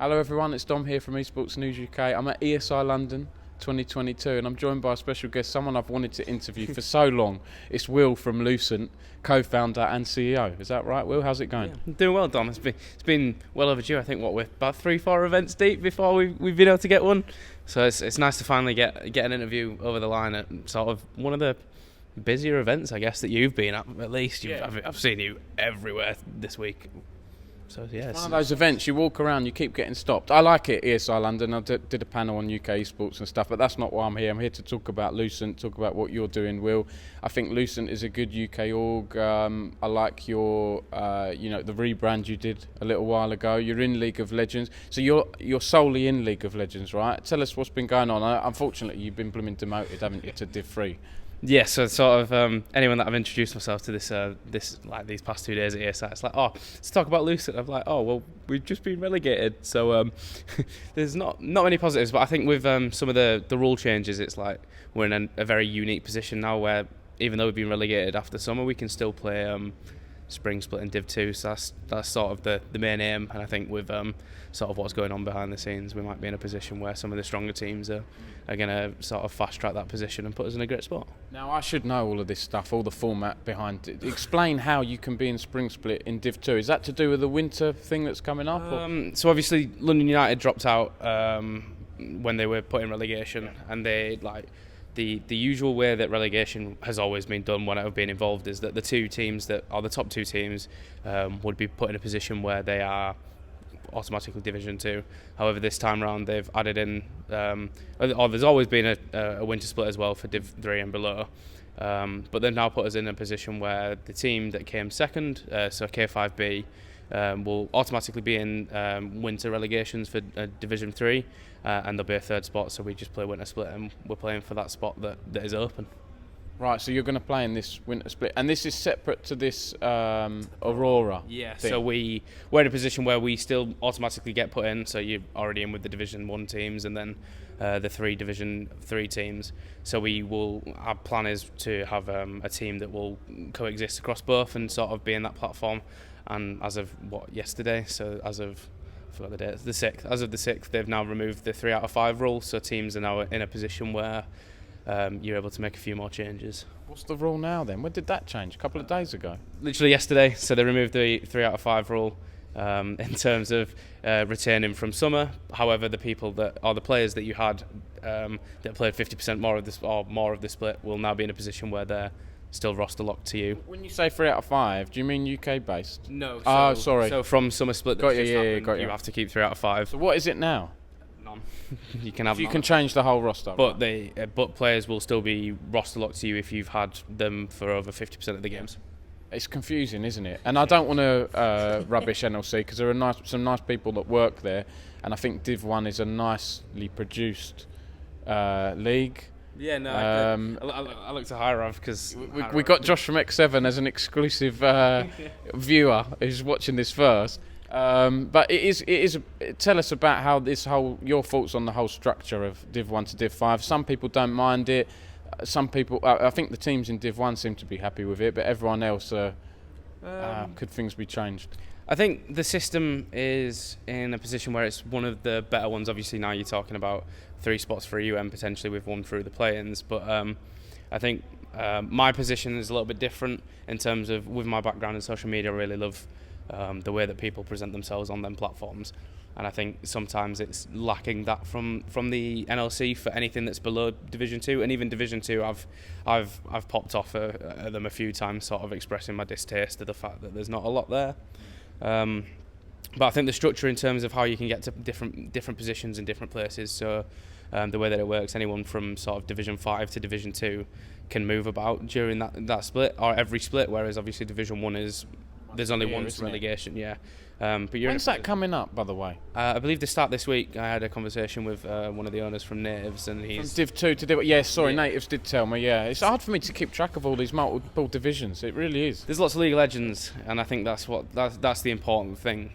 Hello everyone, it's Dom here from Esports News UK. I'm at ESL London 2022 and I'm joined by a special guest, someone I've wanted to interview for so long. It's Will from Lucent, co-founder and CEO. Is that right, Will? How's it going? Yeah, I'm doing well, Dom. It's been well overdue. I think we're about 3-4 events deep before we've been able to get one. So it's nice to finally get an interview over the line at sort of one of the busier events, I guess, that you've been at least. I've seen you everywhere this week. So yeah, it's one of those events you walk around, you keep getting stopped. I like it, ESL London. I did a panel on UK esports and stuff, but that's not why I'm here. I'm here to talk about Lucent, talk about what you're doing, Will. I think Lucent is a good UK org. I like your, the rebrand you did a little while ago. You're in League of Legends, so you're solely in League of Legends, right? Tell us what's been going on. Unfortunately, you've been blooming demoted, haven't you, to Div 3? Yeah, so sort of anyone that I've introduced myself to this like these past 2 days at ESL, it's like, oh, let's talk about Lucent. I'm like, oh, well, we've just been relegated, so there's not many positives. But I think with some of the rule changes, it's like we're in a very unique position now where even though we've been relegated after summer, we can still play spring split in Div 2. So that's sort of the main aim. And I think with sort of what's going on behind the scenes, we might be in a position where some of the stronger teams are going to sort of fast track that position and put us in a great spot. Now, I should know all of this stuff, all the format behind it. Explain how you can be in spring split in Div 2. Is that to do with the winter thing that's coming up? So obviously London United dropped out when they were put in relegation, and they like the usual way that relegation has always been done when I've been involved is that the two teams that are the top two teams would be put in a position where they are automatically Division 2. However, this time round they've added in, or there's always been a winter split as well for Div 3 and below, but they've now put us in a position where the team that came second, so K5B, will automatically be in winter relegations for Division 3, and there'll be a third spot, so we just play winter split and we're playing for that spot that is open. Right, so you're going to play in this winter split, and this is separate to this Aurora. Yeah, thing. so we're in a position where we still automatically get put in, so you're already in with the Division 1 teams and then the 3 Division 3 teams. So our plan is to have a team that will coexist across both and sort of be in that platform. And as of yesterday, so as of, I forgot the date, the 6th, as of the 6th, they've now removed the 3 out of 5 rule, so teams are now in a position where you're able to make a few more changes. What's the rule now then? When did that change? A couple of days ago? Literally yesterday, so they removed the 3 out of 5 rule in terms of retaining from summer. However, the players that you had that played 50% more of the split will now be in a position where they're still roster locked to you. When you say 3 out of 5, do you mean UK based? No. Sorry. So from summer split, got you have to keep 3 out of 5. So what is it now? None. You can have. So you can change the whole roster. But but players will still be roster locked to you if you've had them for over 50% of the games. It's confusing, isn't it? And I don't want to rubbish NLC because there are some nice people that work there, and I think Div 1 is a nicely produced league. Yeah, no, I look to Hyrav because we got Josh from X7 as an exclusive viewer who's watching this first. But it is. Tell us about how your thoughts on the whole structure of Div 1 to Div 5. Some people don't mind it. Some people, I think the teams in Div 1 seem to be happy with it, but everyone else, could things be changed? I think the system is in a position where it's one of the better ones. Obviously now you're talking about 3 spots for a potentially with 1 through the play-ins, but I think my position is a little bit different in terms of, with my background in social media, I really love the way that people present themselves on them platforms, and I think sometimes it's lacking that from the NLC for anything that's below Division 2, and even Division 2 I've popped off at them a few times, sort of expressing my distaste to the fact that there's not a lot there. But I think the structure in terms of how you can get to different positions in different places, so the way that it works, anyone from sort of Division 5 to Division 2 can move about during that split, or every split, whereas obviously Division 1 is there's only one relegation. Yeah. But when's that coming up, by the way? I believe they start this week. I had a conversation with one of the owners from Natives, and he's from Div 2 to Div. Natives did tell me. Yeah, it's hard for me to keep track of all these multiple divisions. It really is. There's lots of League of Legends, and I think that's the important thing.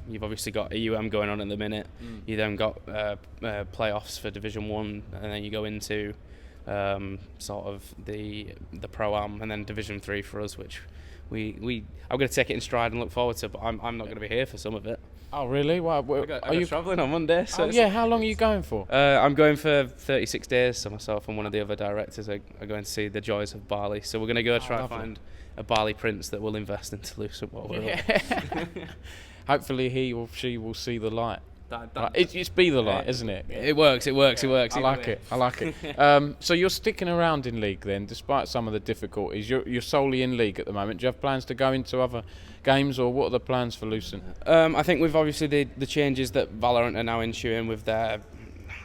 You've obviously got a going on at the minute. You then got playoffs for Division 1, and then you go into sort of the Pro-Am, and then Division 3 for us, which I'm going to take it in stride and look forward to it, but I'm not going to be here for some of it. Oh, really? Well, Are you travelling on Monday? So how long are you going for? I'm going for 36 days. So myself and one of the other directors are going to see the joys of Bali. So we're going to go try and find a Bali prince that will invest into Lucent while we're away. Hopefully he or she will see the light. It's be the light, isn't it? It works. I like it. So you're sticking around in League then, despite some of the difficulties. You're solely in League at the moment. Do you have plans to go into other games, or what are the plans for Lucent? I think with obviously the changes that Valorant are now issuing with their,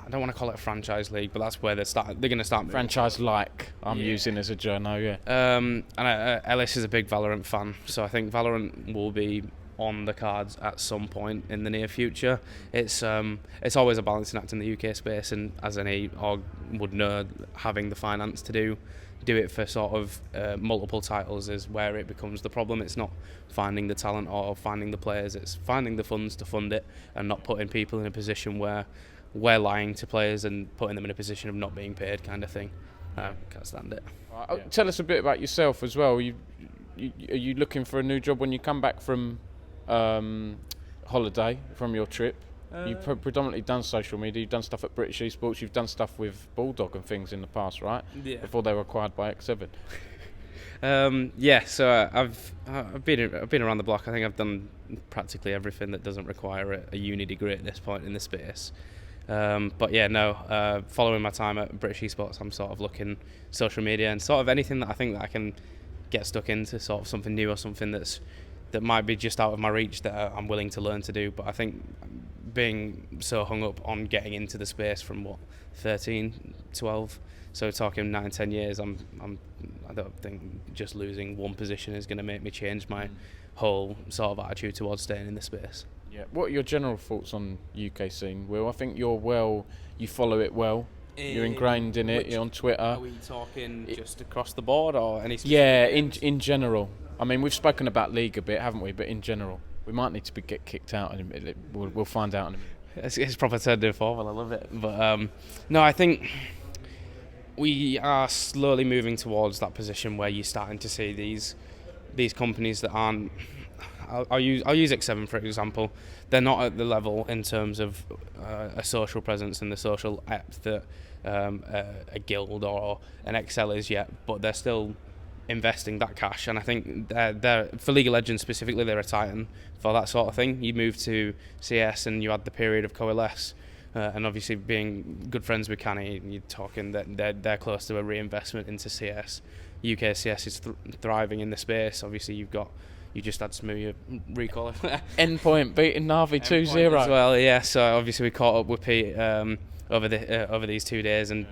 I don't want to call it a franchise league, but that's where they're going to start. Franchise-like, I'm using as a journo, yeah. And Ellis is a big Valorant fan, so I think Valorant will be on the cards at some point in the near future. It's always a balancing act in the UK space, and as any org would know, having the finance to do it for sort of multiple titles is where it becomes the problem. It's not finding the talent or finding the players, it's finding the funds to fund it and not putting people in a position where we're lying to players and putting them in a position of not being paid, kind of thing. Can't stand it. Tell us a bit about yourself as well. Are you looking for a new job when you come back from holiday, from your trip? You've predominantly done social media. You've done stuff at British Esports. You've done stuff with Bulldog and things in the past, right? Yeah. Before they were acquired by X7. So I've been around the block. I think I've done practically everything that doesn't require a uni degree at this point in the space. Following my time at British Esports, I'm sort of looking social media and sort of anything that I think that I can get stuck into, sort of something new or something that might be just out of my reach that I'm willing to learn to do. But I think being so hung up on getting into the space from 13, 12, so talking 9, 10 years, I don't think just losing one position is going to make me change my whole sort of attitude towards staying in the space. Yeah. What are your general thoughts on UK scene, Will? I think you follow it well. You're ingrained in it. You're on Twitter. Are we talking just across the board or any specific? Yeah, in general. I mean, we've spoken about League a bit, haven't we? But in general, we might need to get kicked out in a minute. We'll find out in a minute. It's proper turn to formal. I love it. But no, I think we are slowly moving towards that position where you're starting to see these companies that aren't. I'll use X7 for example. They're not at the level in terms of a social presence and the social app that a guild or an XL is yet, but they're still investing that cash, and I think they're for League of Legends specifically, they're a titan for that sort of thing. You move to CS and you had the period of Coalesce, and obviously being good friends with Canny, you're talking that they're close to a reinvestment into CS. UK CS is thriving in the space. Obviously you just had Smooth recall Endpoint beating Navi 2-0 as well. Yeah, so obviously we caught up with Pete over these 2 days, and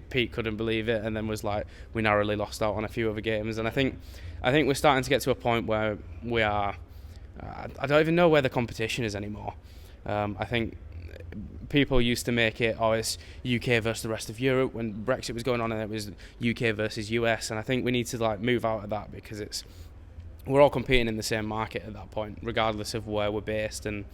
Pete couldn't believe it, and then was like, we narrowly lost out on a few other games. And I think we're starting to get to a point where we are. I don't even know where the competition is anymore. I think people used to make it, it's UK versus the rest of Europe when Brexit was going on, and it was UK versus US. And I think we need to move out of that, because we're all competing in the same market at that point, regardless of where we're based. And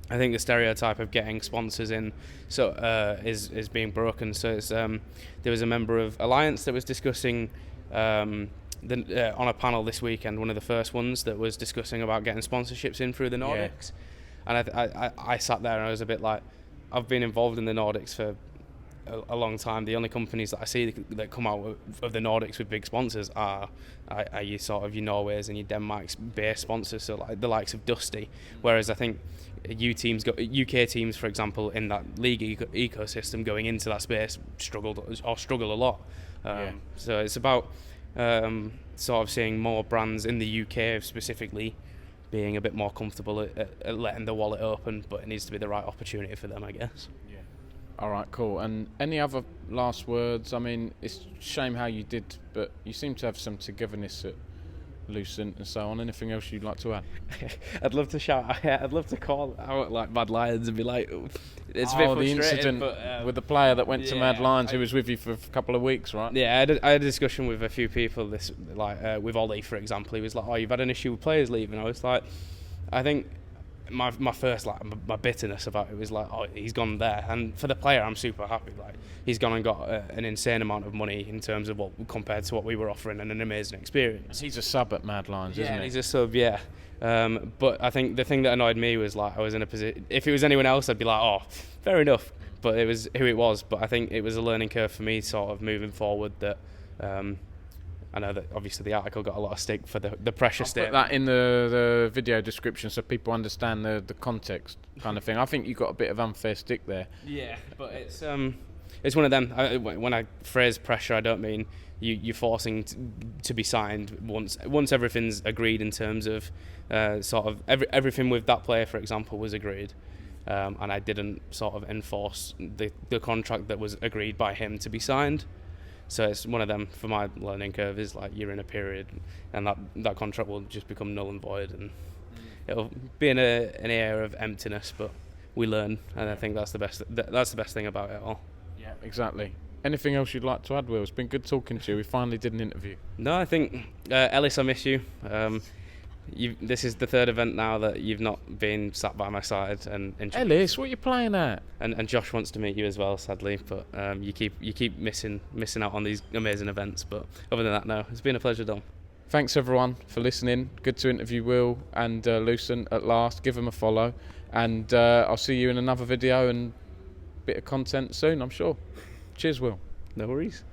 I think the stereotype of getting sponsors in is being broken. So it's, there was a member of Alliance that was discussing on a panel this weekend, one of the first ones that was discussing about getting sponsorships in through the Nordics. Yeah. And I sat there and I was a bit like, I've been involved in the Nordics for a long time. The only companies that I see that come out of the Nordics with big sponsors are your sort of your Norways and your Denmark's based sponsors, so like the likes of Dusty. Whereas I think UK teams, for example, in that league ecosystem going into that space struggle a lot. So it's about sort of seeing more brands in the UK specifically being a bit more comfortable at letting the wallet open, but it needs to be the right opportunity for them, I guess. Yeah. All right, cool. And any other last words? I mean, it's a shame how you did, but you seem to have some togetherness at Lucent and so on. Anything else you'd like to add? I'd love to shout. I'd love to call out like Mad Lions and be like, it's a bit the incident with the player that went to Mad Lions who was with you for a couple of weeks, right? Yeah, I had a discussion with a few people. With Ollie, for example, he was like, "Oh, you've had an issue with players leaving." I was like, I think my first my bitterness about it was like, oh, he's gone there, and for the player I'm super happy. Like, he's gone and got an insane amount of money in terms of what compared to what we were offering, and an amazing experience. He's a sub at Mad Lions, isn't he? He's a sub, yeah. But I think the thing that annoyed me was like I was in a position. If it was anyone else, I'd be like, oh, fair enough. But it was who it was. But I think it was a learning curve for me, sort of moving forward. That I know that obviously the article got a lot of stick for the pressure statement. Put that in the video description so people understand the context kind of thing. I think you got a bit of unfair stick there. Yeah, but it's one of them. When I phrase pressure, I don't mean you forcing to be signed once everything's agreed in terms of sort of everything with that player, for example, was agreed. And I didn't sort of enforce the contract that was agreed by him to be signed. So it's one of them. For my learning curve is like you're in a period, and that contract will just become null and void, and it'll be in an air of emptiness. But we learn, and I think that's the best thing about it all. Yeah, exactly. Anything else you'd like to add, Will? It's been good talking to you. We finally did an interview. No, I think Ellis, I miss you. This is the third event now that you've not been sat by my side. And Ellis, what are you playing at? And Josh wants to meet you as well, sadly. But you keep missing out on these amazing events. But other than that, no, it's been a pleasure, Dom. Thanks everyone for listening. Good to interview Will and Lucent at last. Give them a follow, and I'll see you in another video and bit of content soon, I'm sure. Cheers, Will. No worries.